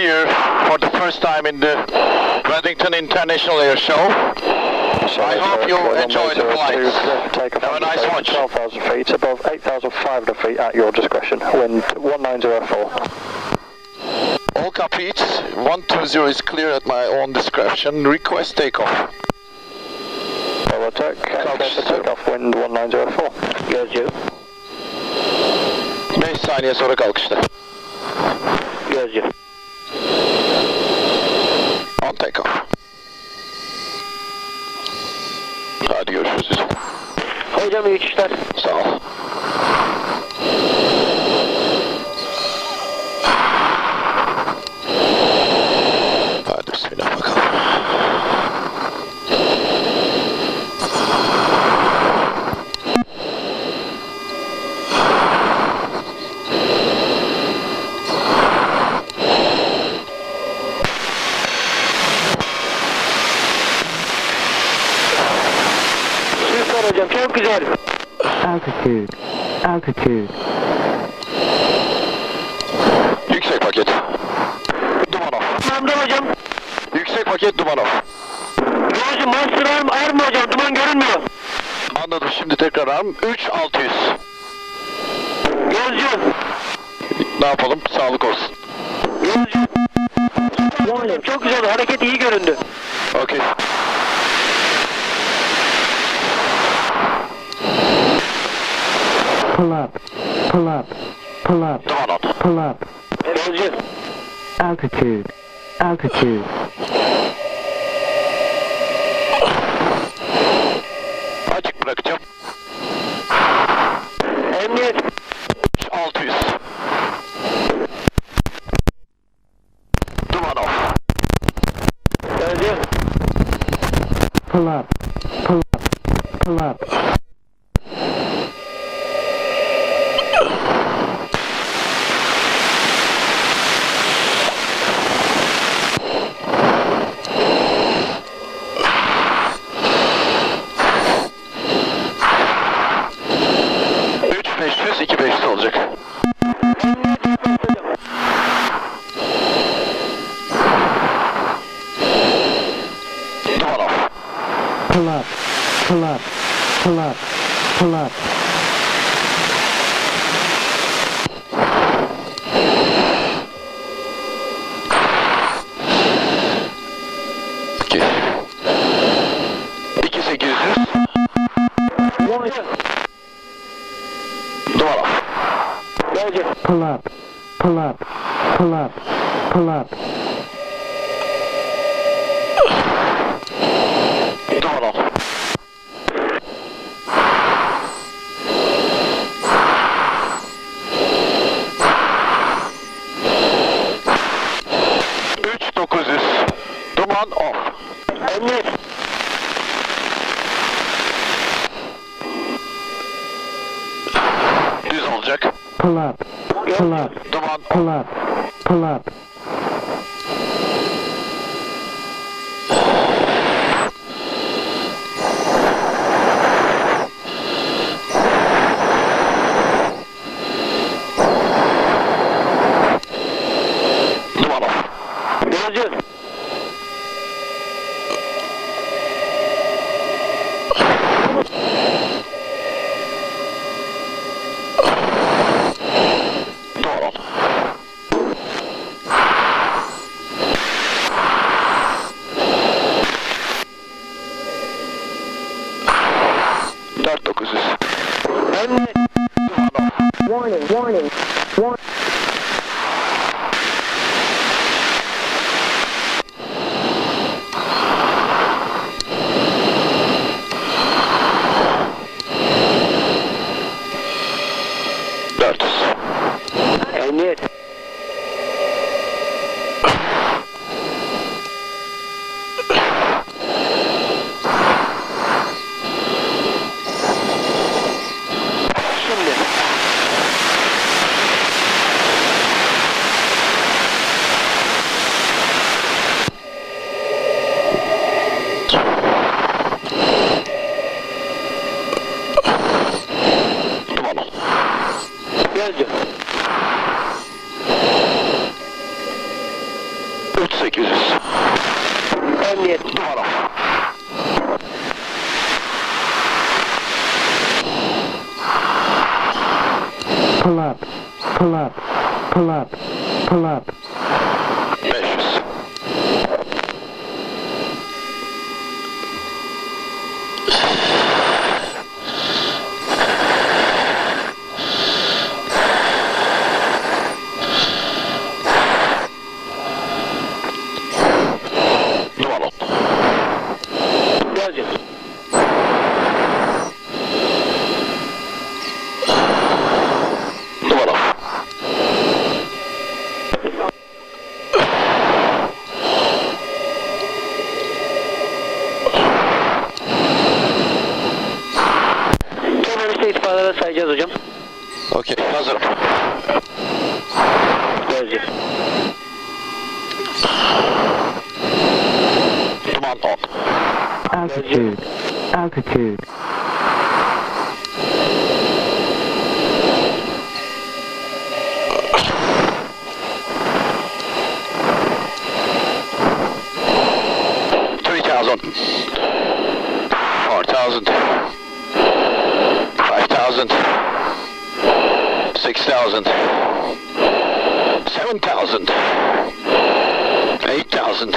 here for the first time in the Waddington International Airshow. I hope you enjoy the flights. Have a nice watch. 12,000 feet above 8,500 feet at your discretion. Wind 1904. All copies. 120 is clear at my own discretion. Request takeoff. Solo Turk, takeoff. Wind 1904. Gözcü. 5 saniye sonra kalkışta. Gözcü. On takeoff. Hadi görüşürüz. Hocam iyi uçuşlar. Sağ ol. Hadi bismillah bakalım. Süper hocam, çok güzel. Altitude. Altitude. Yüksek paket. Duman off. Tamamdır hocam. Yüksek paket duman off. Gözcü, master arm mı hocam? Duman görünmüyor. Anladım, şimdi tekrar arm. 3600. Gözcü. Ne yapalım? Sağlık olsun. Gözcü. Hocam çok güzel, hareket iyi göründü. Okey. Pull up. Pull up. Pull up. Duman on. Pull up. Gözcü. Altitude. Altitude. Açık bırakacağım. Emniyet. 3600. Duman off. Gözcü. Pull up. Pull up. Pull up. olacak. Duman off. Pull up. Pull up. Pull up. Pull up. Okay. 2800. Duman off. Pull up. Pull up. Pull up. Pull up. Duman off. Duman off. Emniyet. Düz olacak. Pull up. Pull up. Duman Pull up. Pull up. Duman off. Gözcü. Duman on. Dört 900. Emniyet. Duman off. Warning, warning. Warning. Dört. Emniyet. Şimdi. Pull up. Pull up. Pull up. Pull up. 500. Numara. Roger. Numara. Terörist itfaiyelere sayacağız hocam. Okey, hazırım. Roger. Duman 10. Altitude. Altitude. $3,000, $4,000, $5,000, $6,000, $7,000, $8,000,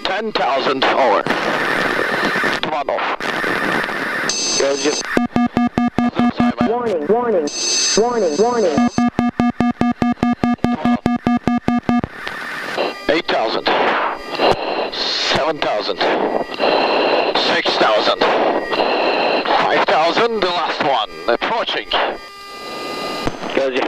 $10,000 over. Come on off. Roger. Warning, warning, warning, warning. 8,000, 7,000, 6,000, 5,000, the last one, approaching. Roger.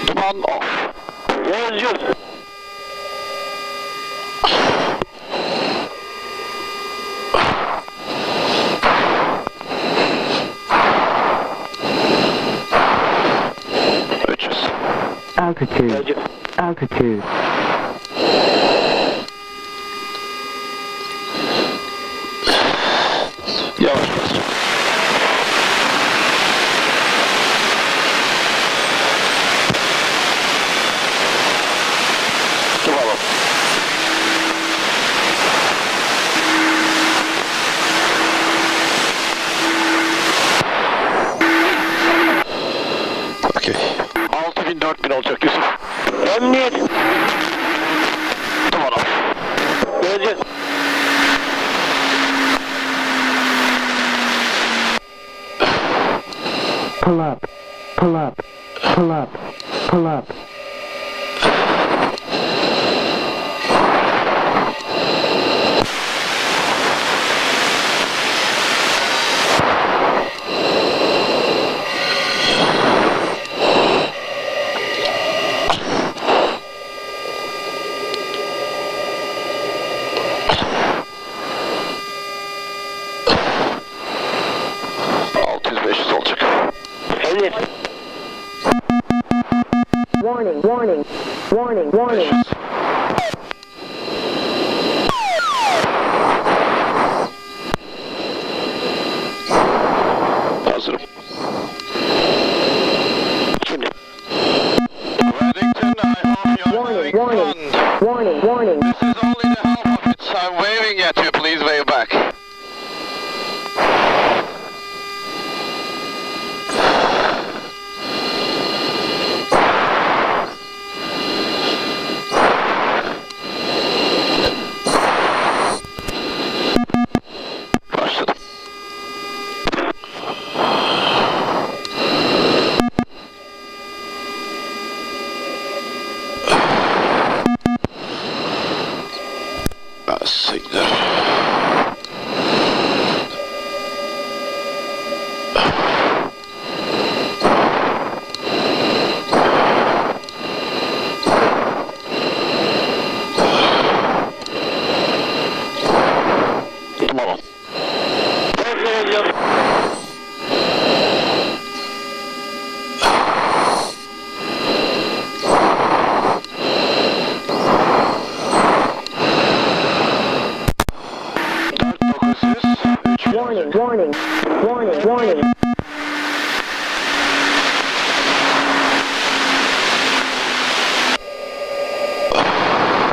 Duman off. Roger. Altitude. Roger. Altitude. Yavaş bas. Duman. Okey. 6.000 4.000 olacak Yusuf. Emniyet. Duman off. Roger. Pull up. Pull up. Pull up. Pull up. olacak. Emniyet. Warning, warning, warning, warning. Hazırım. Şimdi. Waddington, I hope you're Warning, having warning, fun. warning, warning. This is only the half of it, so I'm waving at you. Please wave back. Başladım. Siktir. Tamam. Ben vereceğim.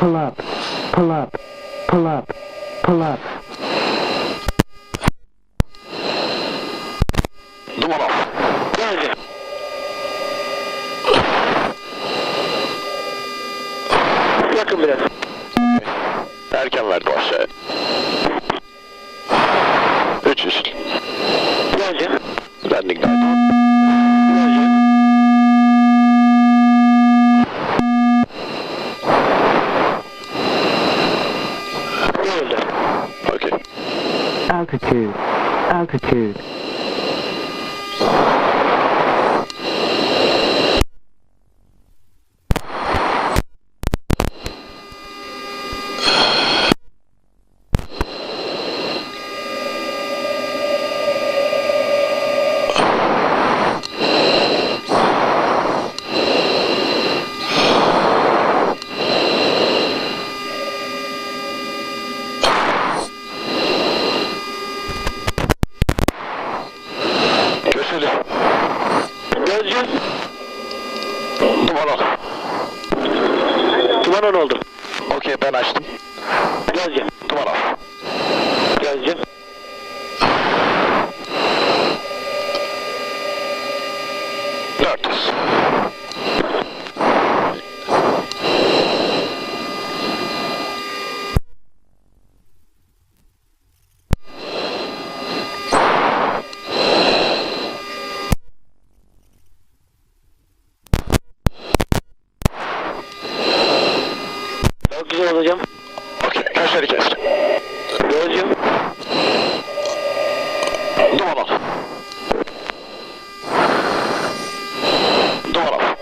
Pull up. Pull up. Pull up. Pull up. Duman off. Geldi. Yakın biraz. Erken verdim aşağıya. 300. Geldi. Landing light. Geldi. Geldi. Okay. Altitude. Altitude. Köşeli. Gözcü. Duman off. Duman on oldu. Okey, ben açtım. Gözcü. Duman off. Gözcü. Dört yüz. Çok güzel olacağım. Okey, köşeli kestim. Gözcü. Duman off. Duman off.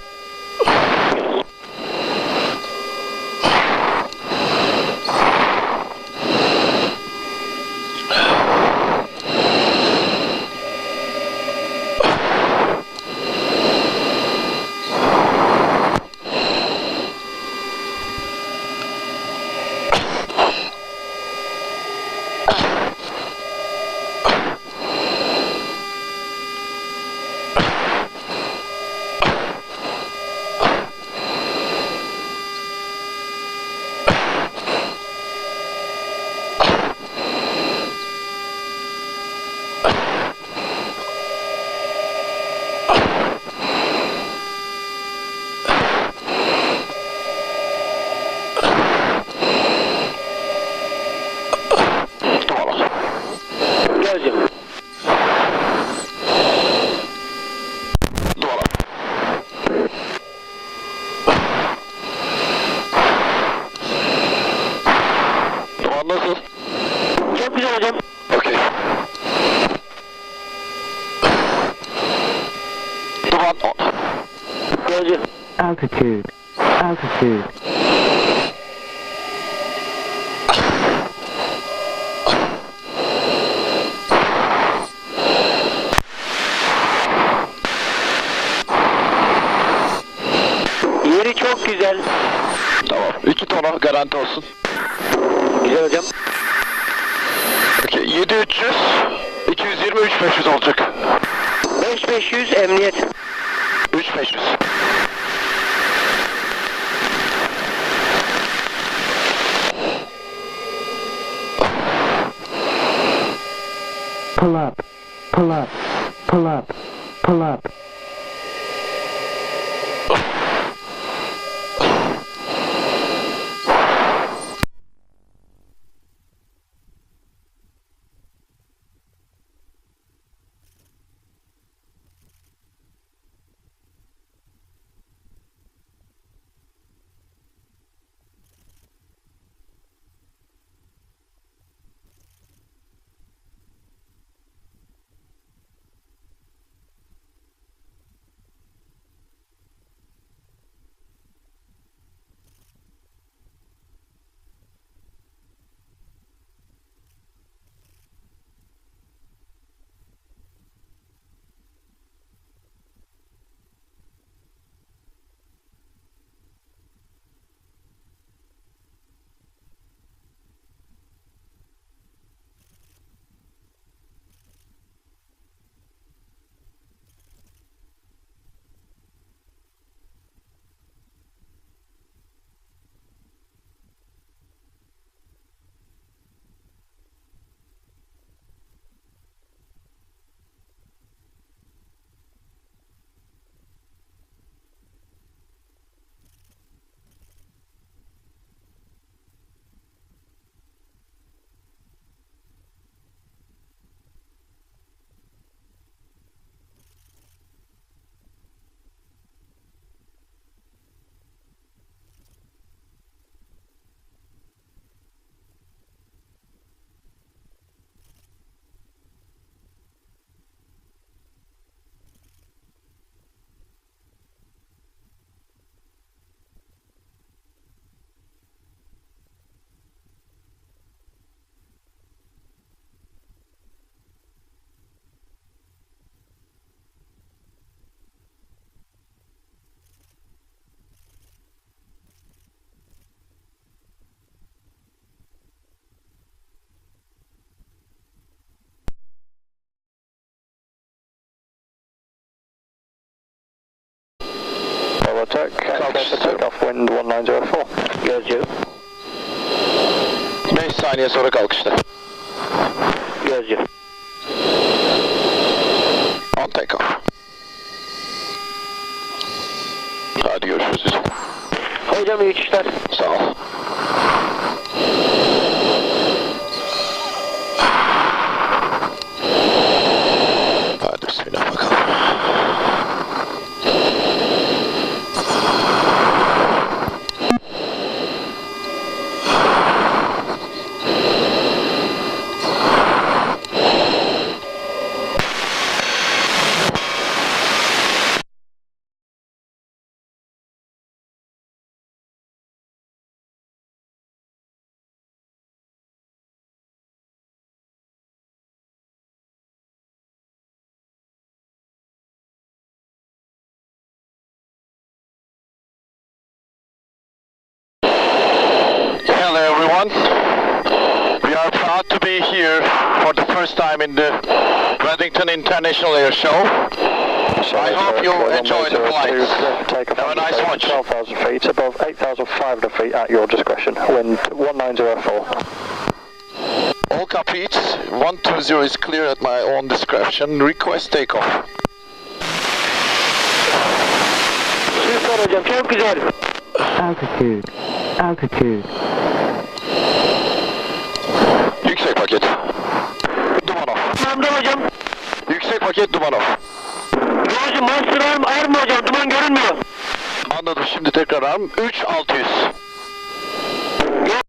Gözcü. Duman off. Duman nasıl? Çok güzel hocam. Okey. Duman on. Gözcü. Altitude. Altitude. Yeri çok güzel. Tamam. 2 tonu garanti olsun. Güzel hocam. Okey. 7300. 220 3500 olacak. 5500 emniyet. 3500. Pull up. Pull up. Pull up. Pull up. 1904. Gözcü. 5 saniye sonra kalkışta. Gözcü. On take off. Hadi görüşürüz. Hocam iyi uçuşlar. Sağ ol. Hadi bismillah bakalım. Hello everyone. We are proud to be here for the first time in the Waddington International Airshow. I hope you enjoy the flight. Have a nice watch. 12,000 feet above 8,500 feet at your discretion. Wind 1904. All cockpits, 120 is clear at my own discretion. Request takeoff. Süper hocam, çok güzel. Altitude. Altitude. Yüksek paket. Duman off. Tamamdır hocam. Yüksek paket duman off. Hocam master arm mı hocam? Duman görünmüyor. Anladım, şimdi tekrar arm. 3600.